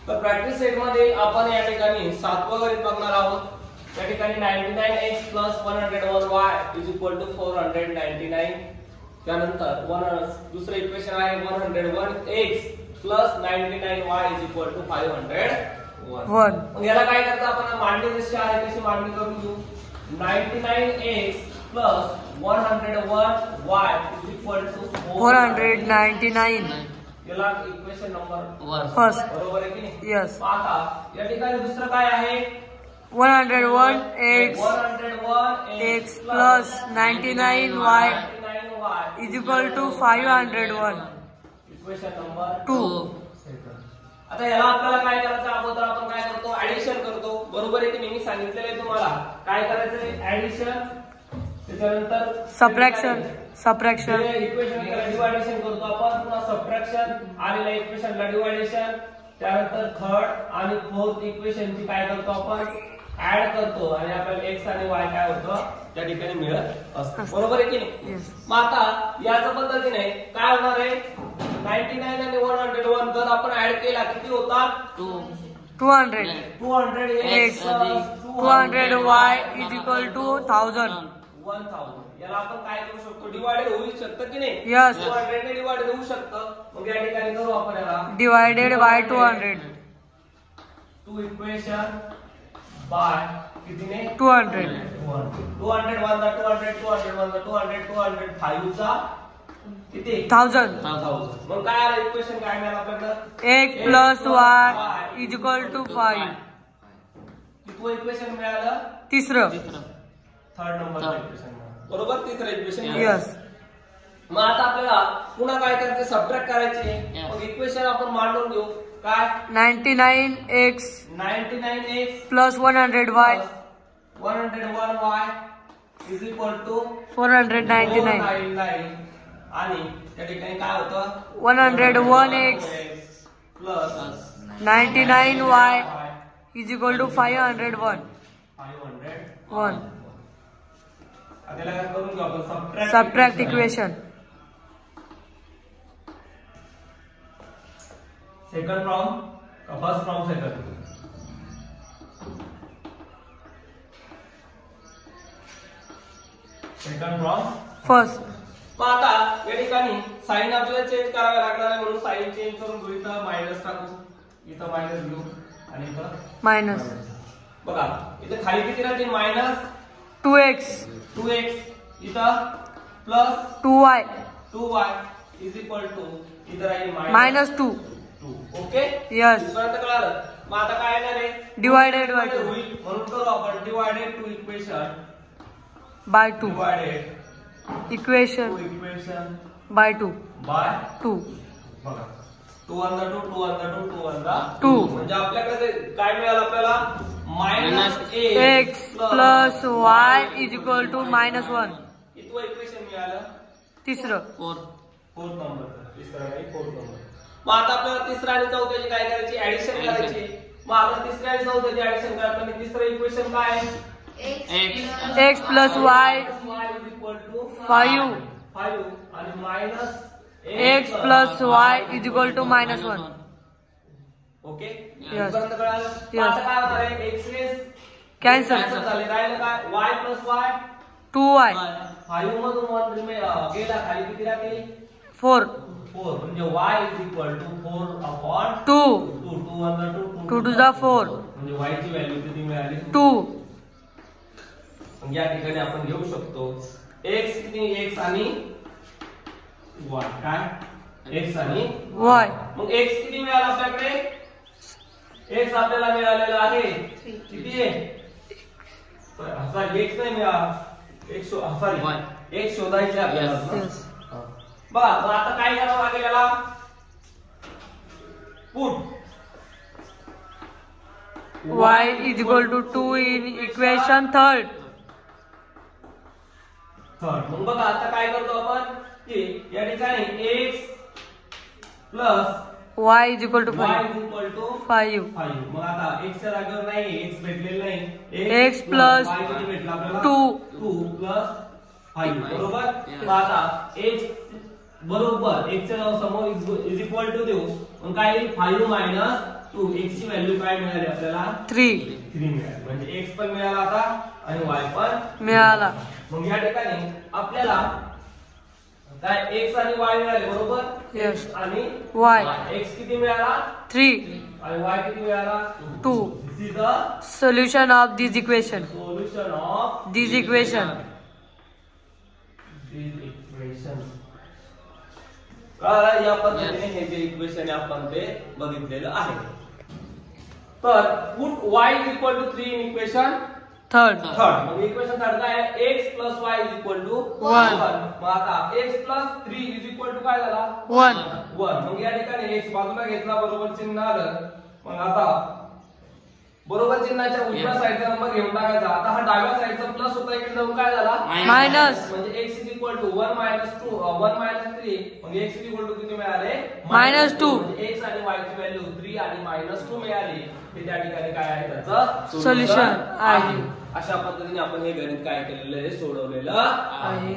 तर practice set मध्ये आपण या ठिकाणी 7वं गणित बघणार आहोत। या ठिकाणी 99x + 101y = 499। त्यानंतर दुसरं इक्वेशन आहे 101x + 99y = 501। मग याला काय करायचं आपण मांडणी जशी आहे तशी मांडणी करून घेऊ। 99x + 101y = 499 याला इक्वेशन नंबर 1 फर्स्ट बरोबर आहे की नाही? यस। आता या ठिकाणी दुसरं काय आहे 101x + 99y = 501 इक्वेशन नंबर 2। आता याला आपल्याला काय करायचं अगोदर आपण काय करतो ऍडिशन करतो बरोबर आहे की नाही? मी सांगितलेलं आहे तुम्हाला काय करायचं ऍडिशन त्याच्यानंतर सबट्रॅक्शन इक्वेशन डिव्हायडेशन करतो आपण पुन्हा सबट्रॅक्शन आलेल्या इक्वेशनला डिव्हायडेशन त्यानंतर थर्ड आणि फोर्थ इक्वेशनची काय करतो आपण ऍड करतो आणि आपल्याला x आणि y काय होतं त्या ठिकाणी मिळत असतं बरोबर आहे की नाही? मग आता याच पद्धतीने काय होणार आहे 99 आणि 101 जर आपण ऍड केला किती होतात 200 200x 200y = 1000 याला आपण काय करू शकतो डिवाइडेड होऊ शकतं की नाही? यस 200 ने डिवाइड होऊ शकतं। मग या ठिकाणी करू आपण याला divided by 200 two equation by कितीने 200 200 वजा 200 200 वजा 200 200 5 चा किती 1000 मग काय आलं इक्वेशन काय मिळालं आपल्याला x + y = 5 किती इक्वेशन मिळालं तिसरं थर्ड नंबर इक्वेशन बरोबर तिसरं इक्वेशन यस। मग आता आपल्याला पुन्हा काय करायचं सबट्रॅक्ट करायचे मग इक्वेशन आपण मांडून घेऊ काय 99x + 100y 101y = 499 आणि त्या ठिकाणी काय होतं 101x + 99y = 501 आता काय करून घेऊ आपण subtract equation second from first from second from first. मग आता या ठिकाणी साइन आपल्याला चेंज करावे लागणार आहे म्हणून साइन चेंज करून घेऊ इथं मायनस टाकू इथं मायनस घेऊ आणि इथं मायनस बघा इथं खाली किती राहते मायनस 2x इथं प्लस 2y = इथं राहील -2 ओके यस। इथपर्यंत कळालं? मग आता काय येणार आहे डिवाइडेड बाय 2 होईल म्हणून करू आपण divided two equation by 2 divided equation equation by 2 बघा 2 × 2 2 × 2 2 × 2 म्हणजे आपल्याकडे काय मिळालं आपल्याला -x + y = -1 इथं इक्वेशन मिळालं तिसरं फोर्थ नंबर तिसरा नाही फोर्थ नंबर। मग आता आपल्याला तिसरा आणि चौथ्याची काय करायची ऍडिशन करायची। मग आता तिसऱ्या आणि चौथ्याची ऍडिशन करताना तिसरं इक्वेशन काय आहे x + y = 5 आणि minus x + y = -1 okay yes आता काय होणार आहे x कॅन्सल झाले राहिलं काय y + y 2y 5 मधून 1 गेला खाली किती राहते 4 म्हणजे y = 4/2 2 2 to the 4 म्हणजे y ची व्हॅल्यू किती मिळाली 2। मग या ठिकाणी आपण घेऊ शकतो x किती x आणि y काय x आणि y मग x किती मिळाला आपल्याकडे x आपल्याला मिळालेला आहे किती आहे सॉरी x नाही मिळाला x सॉरी x शोधायचे आपल्याला बघा मग आता काय करावं लागेल याला put y = 2 in equation third। मग बघा आता काय करतो आपण की या ठिकाणी x + y = 5 मग आता x च्या जागेवर नाही x भेटलेलं नाही x + y किती भेटलं आपल्याला 2 2 + 5 बरोबर। मग आता x बरोबर x च्या समोर इज इक्वल टू देऊ. मग काय येईल 5 मायनस 2. x ची व्हॅल्यू काय मिळाली आपल्याला 3 मिळाली. म्हणजे x पण मिळाला आता आणि y पण मिळाला. मग या ठिकाणी आपल्याला काय x आणि y मिळाले बरोबर. Yes. आणि Y. x किती मिळाला 3 आणि y किती मिळाला 2. This is the Solution of this equation. Solution of This equation. या पद्धतीने हे जे इक्वेशन आपण ते बघितलेलं आहे. तर put y is equal to 3 in equation Third. Third. मग इक्वेशन थर्ड काय आहे x plus y is equal to 1. मग आता x plus 3 is equal to काय झाला 1. 1. मग या ठिकाणी x बाजूला घेतला बरोबर चिन्ह आलं. मग आता बरोबर चिन्हाच्या उजव्या साईडचा नंबर घेऊन टाकायचा. आता हा डाव्या साईडचा प्लस होता इकडे जाऊन काय झाला मायनस. म्हणजे x is equal to 1 minus 2 1 minus 3. मग x इज इक्वल टू किती मिळाले -2. म्हणजे x आणि y ची व्हॅल्यू 3 आणि -2 मिळाली. हे त्या ठिकाणी काय आहे त्याचं सोल्युशन आहे. अशा पद्धतीने आपण हे गणित काय केलेलं आहे सोडवलेलं आहे.